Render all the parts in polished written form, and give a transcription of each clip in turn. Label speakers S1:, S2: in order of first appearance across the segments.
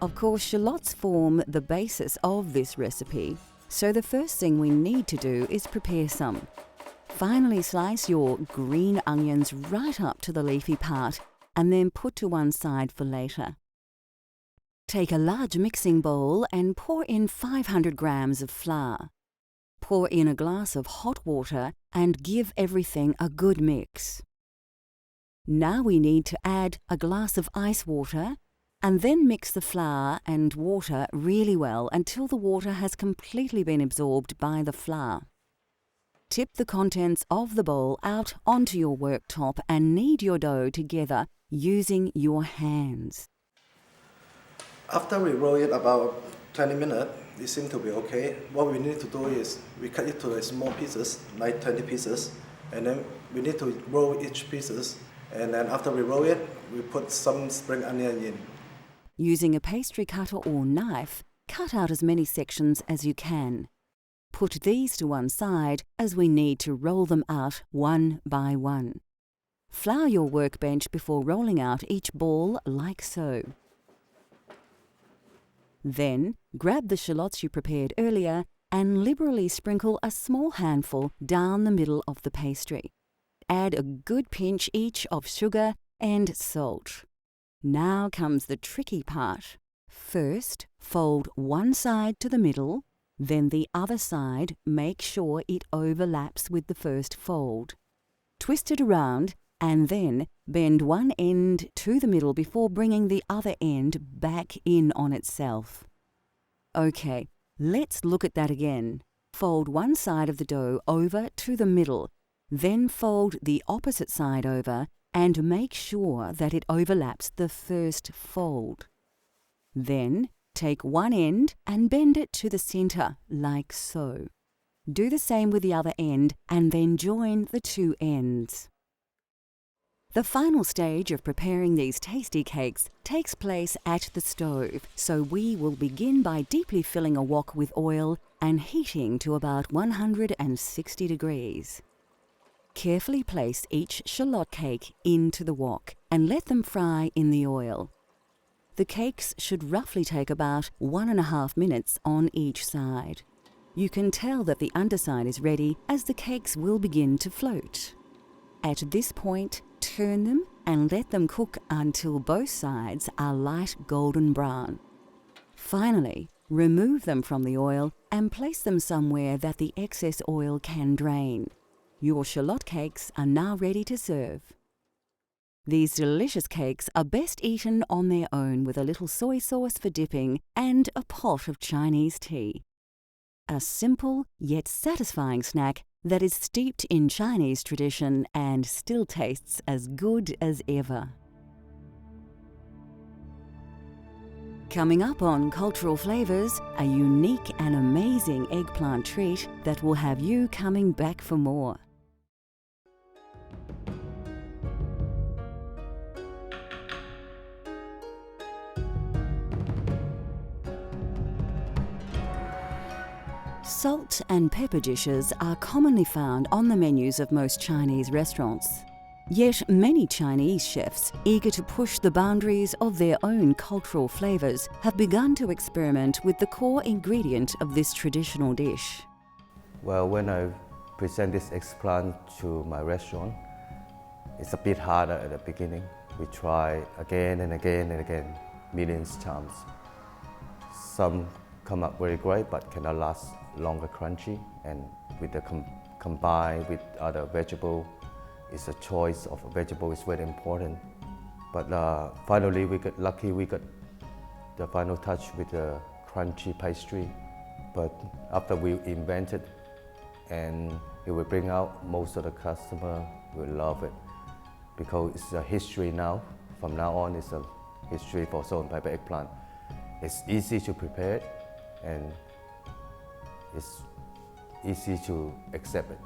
S1: Of course, shallots form the basis of this recipe, so the first thing we need to do is prepare some. Finally, slice your green onions right up to the leafy part and then put to one side for later. Take a large mixing bowl and pour in 500 grams of flour. Pour in a glass of hot water and give everything a good mix. Now we need to add a glass of ice water and then mix the flour and water really well until the water has completely been absorbed by the flour. Tip the contents of the bowl out onto your worktop and knead your dough together using your hands.
S2: After we roll it about 20 minutes, it seems to be okay. What we need to do is we cut it to small pieces, like 20 pieces, and then we need to roll each pieces. And then after we roll it, we put some spring onion in.
S1: Using a pastry cutter or knife, cut out as many sections as you can. Put these to one side as we need to roll them out one by one. Flour your workbench before rolling out each ball like so. Then, grab the shallots you prepared earlier and liberally sprinkle a small handful down the middle of the pastry. Add a good pinch each of sugar and salt. Now comes the tricky part. First, fold one side to the middle, then the other side, make sure it overlaps with the first fold. Twist it around and then bend one end to the middle before bringing the other end back in on itself. Okay, let's look at that again. Fold one side of the dough over to the middle, then fold the opposite side over and make sure that it overlaps the first fold. Then, take one end and bend it to the center, like so. Do the same with the other end and then join the two ends. The final stage of preparing these tasty cakes takes place at the stove, so we will begin by deeply filling a wok with oil and heating to about 160 degrees. Carefully place each shallot cake into the wok and let them fry in the oil. The cakes should roughly take about 1.5 minutes on each side. You can tell that the underside is ready as the cakes will begin to float. At this point, turn them and let them cook until both sides are light golden brown. Finally, remove them from the oil and place them somewhere that the excess oil can drain. Your shallot cakes are now ready to serve. These delicious cakes are best eaten on their own with a little soy sauce for dipping and a pot of Chinese tea. A simple yet satisfying snack that is steeped in Chinese tradition and still tastes as good as ever. Coming up on Cultural Flavours, a unique and amazing eggplant treat that will have you coming back for more. Salt and pepper dishes are commonly found on the menus of most Chinese restaurants. Yet many Chinese chefs, eager to push the boundaries of their own cultural flavours, have begun to experiment with the core ingredient of this traditional dish.
S3: Well, when I present this eggplant to my restaurant, it's a bit harder at the beginning. We try again and again and again, millions of times. Some come up very great, but cannot last longer crunchy, and with the combined with other vegetable, it's a choice of a vegetable is very important. But finally we got lucky, we got the final touch with the crunchy pastry. But after we invented and it will bring out, most of the customer will love it because it's a history now. From now on, it's a history for salt and pepper eggplant. It's easy to prepare and it's easy to accept it,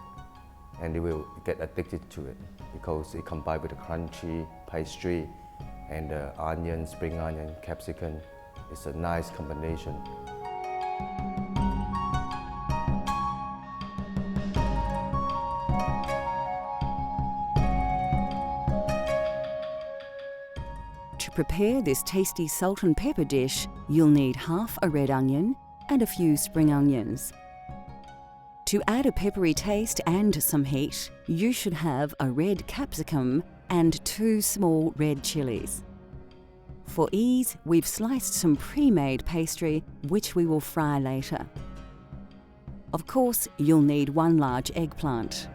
S3: and they will get addicted to it because it combined with the crunchy pastry and the onion, spring onion, capsicum. It's a nice combination.
S1: To prepare this tasty salt and pepper dish, you'll need half a red onion and a few spring onions. To add a peppery taste and some heat, you should have a red capsicum and 2 small red chilies. For ease, we've sliced some pre-made pastry, which we will fry later. Of course, you'll need 1 large eggplant.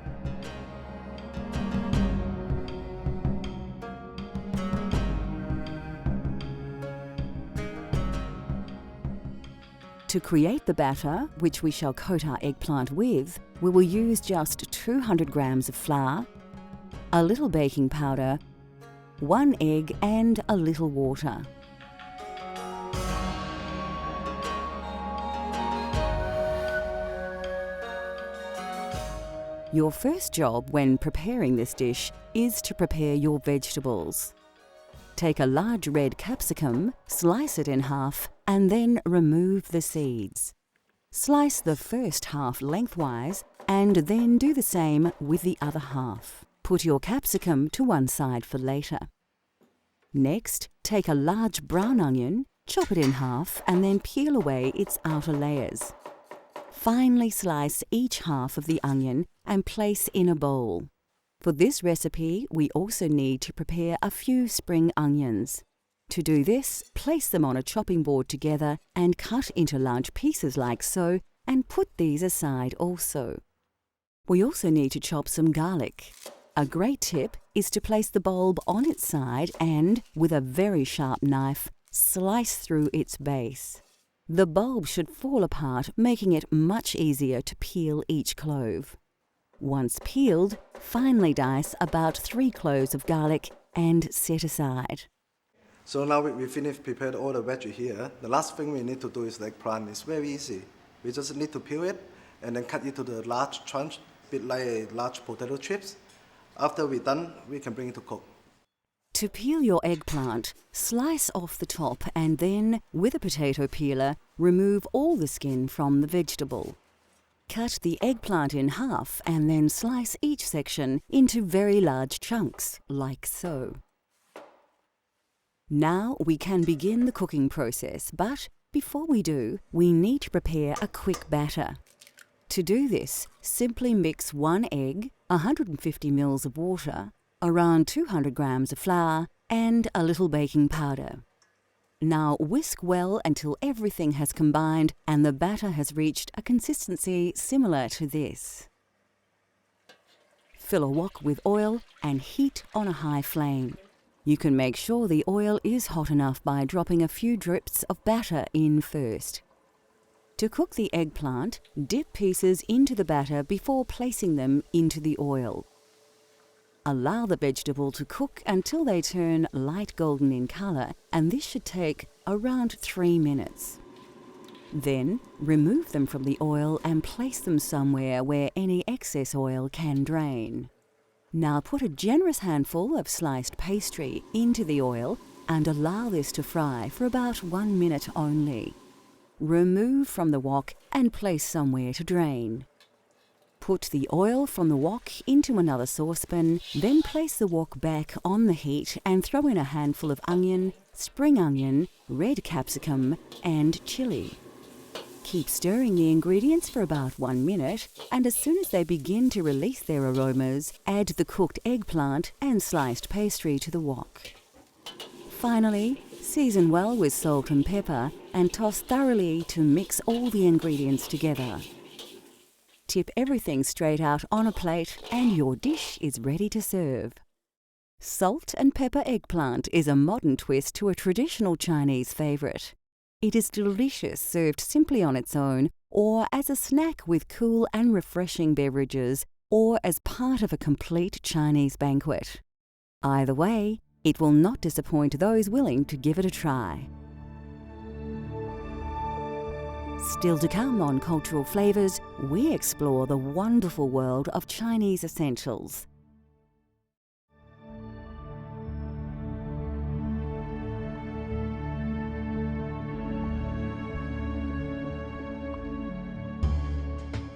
S1: To create the batter, which we shall coat our eggplant with, we will use just 200 grams of flour, a little baking powder, 1 egg and a little water. Your first job when preparing this dish is to prepare your vegetables. Take a large red capsicum, slice it in half, and then remove the seeds. Slice the first half lengthwise and then do the same with the other half. Put your capsicum to one side for later. Next, take a large brown onion, chop it in half and then peel away its outer layers. Finely slice each half of the onion and place in a bowl. For this recipe, we also need to prepare a few spring onions. To do this, place them on a chopping board together and cut into large pieces like so, and put these aside also. We also need to chop some garlic. A great tip is to place the bulb on its side and, with a very sharp knife, slice through its base. The bulb should fall apart, making it much easier to peel each clove. Once peeled, finely dice about 3 cloves of garlic and set aside.
S2: So now we finished prepared all the veggie here. The last thing we need to do is the eggplant. It's very easy. We just need to peel it and then cut it to the large chunks, a bit like a large potato chips. After we're done, we can bring it to cook.
S1: To peel your eggplant, slice off the top and then, with a potato peeler, remove all the skin from the vegetable. Cut the eggplant in half and then slice each section into very large chunks, like so. Now we can begin the cooking process, but before we do, we need to prepare a quick batter. To do this, simply mix 1 egg, 150 ml of water, around 200 grams of flour, and a little baking powder. Now whisk well until everything has combined and the batter has reached a consistency similar to this. Fill a wok with oil and heat on a high flame. You can make sure the oil is hot enough by dropping a few drips of batter in first. To cook the eggplant, dip pieces into the batter before placing them into the oil. Allow the vegetable to cook until they turn light golden in colour, and this should take around 3 minutes. Then, remove them from the oil and place them somewhere where any excess oil can drain. Now put a generous handful of sliced pastry into the oil and allow this to fry for about 1 minute only. Remove from the wok and place somewhere to drain. Put the oil from the wok into another saucepan, then place the wok back on the heat and throw in a handful of onion, spring onion, red capsicum and chili. Keep stirring the ingredients for about 1 minute, and as soon as they begin to release their aromas, add the cooked eggplant and sliced pastry to the wok. Finally, season well with salt and pepper and toss thoroughly to mix all the ingredients together. Tip everything straight out on a plate and your dish is ready to serve. Salt and pepper eggplant is a modern twist to a traditional Chinese favourite. It is delicious served simply on its own, or as a snack with cool and refreshing beverages, or as part of a complete Chinese banquet. Either way, it will not disappoint those willing to give it a try. Still to come on Cultural Flavours, we explore the wonderful world of Chinese essentials.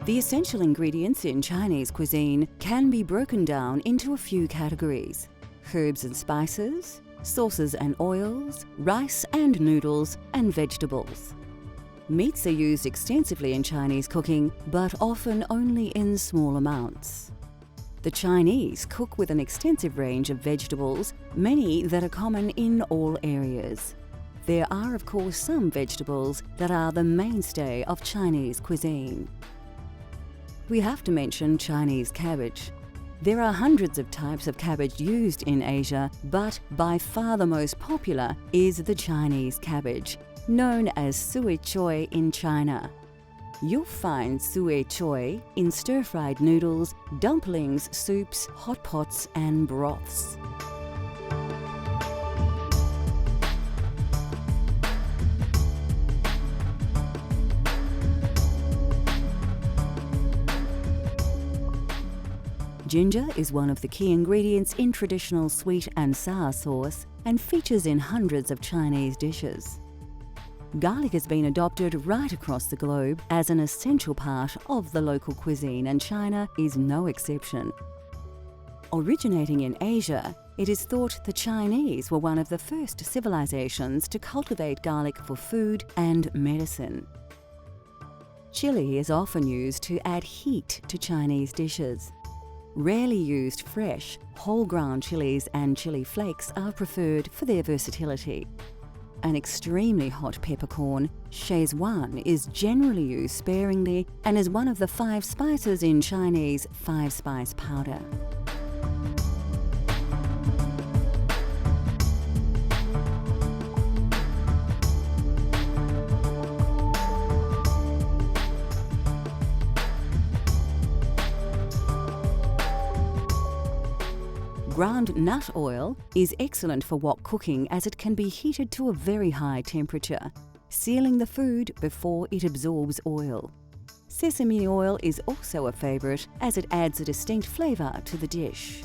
S1: The essential ingredients in Chinese cuisine can be broken down into a few categories: herbs and spices, sauces and oils, rice and noodles, and vegetables. Meats are used extensively in Chinese cooking, but often only in small amounts. The Chinese cook with an extensive range of vegetables, many that are common in all areas. There are, of course, some vegetables that are the mainstay of Chinese cuisine. We have to mention Chinese cabbage. There are hundreds of types of cabbage used in Asia, but by far the most popular is the Chinese cabbage, known as sui choy in China. You'll find sui choy in stir-fried noodles, dumplings, soups, hot pots, and broths. Ginger is one of the key ingredients in traditional sweet and sour sauce and features in hundreds of Chinese dishes. Garlic has been adopted right across the globe as an essential part of the local cuisine, and China is no exception. Originating in Asia, it is thought the Chinese were one of the first civilizations to cultivate garlic for food and medicine. Chili is often used to add heat to Chinese dishes. Rarely used fresh, whole ground chilies and chili flakes are preferred for their versatility. An extremely hot peppercorn, Szechuan, is generally used sparingly and is one of the 5 spices in Chinese 5-spice powder. Ground nut oil is excellent for wok cooking as it can be heated to a very high temperature, sealing the food before it absorbs oil. Sesame oil is also a favourite as it adds a distinct flavour to the dish.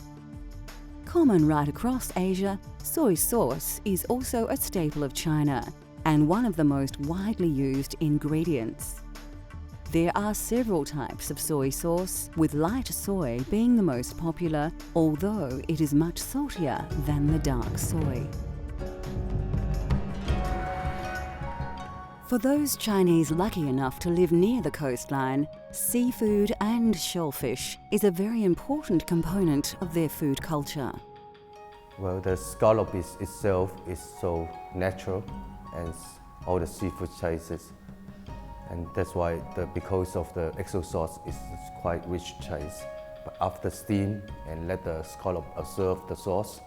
S1: Common right across Asia, soy sauce is also a staple of China and one of the most widely used ingredients. There are several types of soy sauce, with light soy being the most popular, although it is much saltier than the dark soy. For those Chinese lucky enough to live near the coastline, seafood and shellfish is a very important component of their food culture.
S3: Well, the scallop itself is so natural and all the seafood tastes. And that's why, because of the XO sauce, is quite rich taste. But after steam and let the scallop absorb the sauce,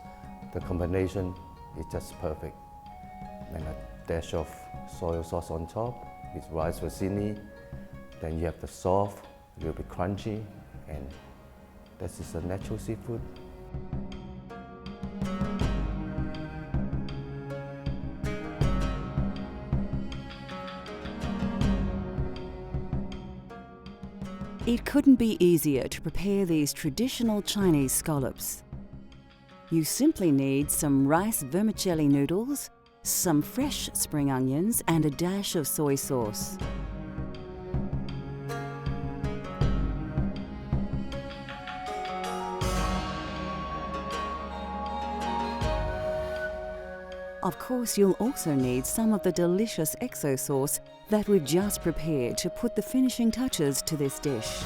S3: the combination is just perfect. And a dash of soy sauce on top with rice fusilli. Then you have the soft, a little bit crunchy, and this is a natural seafood.
S1: It couldn't be easier to prepare these traditional Chinese scallops. You simply need some rice vermicelli noodles, some fresh spring onions, and a dash of soy sauce. Of course, you'll also need some of the delicious XO sauce that we've just prepared to put the finishing touches to this dish.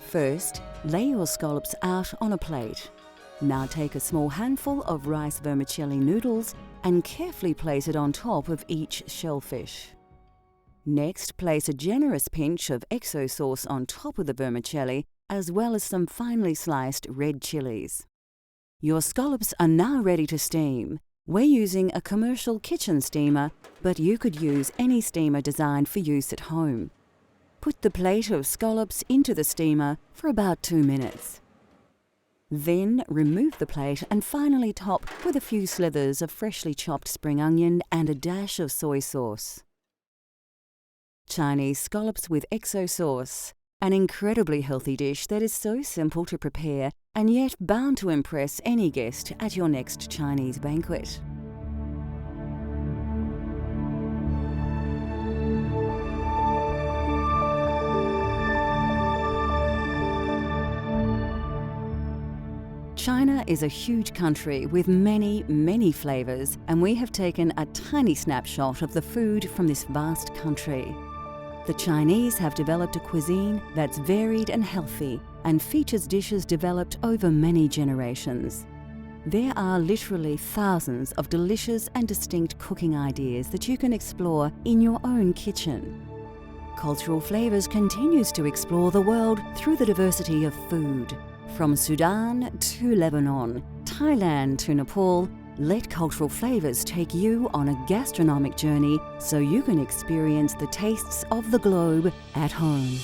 S1: First, lay your scallops out on a plate. Now take a small handful of rice vermicelli noodles and carefully place it on top of each shellfish. Next, place a generous pinch of XO sauce on top of the vermicelli, as well as some finely sliced red chilies. Your scallops are now ready to steam. We're using a commercial kitchen steamer, but you could use any steamer designed for use at home. Put the plate of scallops into the steamer for about 2 minutes. Then remove the plate and finally top with a few slithers of freshly chopped spring onion and a dash of soy sauce. Chinese scallops with XO sauce, an incredibly healthy dish that is so simple to prepare and yet bound to impress any guest at your next Chinese banquet. China is a huge country with many, many flavours, and we have taken a tiny snapshot of the food from this vast country. The Chinese have developed a cuisine that's varied and healthy and features dishes developed over many generations. There are literally thousands of delicious and distinct cooking ideas that you can explore in your own kitchen. Cultural Flavours continues to explore the world through the diversity of food. From Sudan to Lebanon, Thailand to Nepal, let Cultural Flavours take you on a gastronomic journey so you can experience the tastes of the globe at home.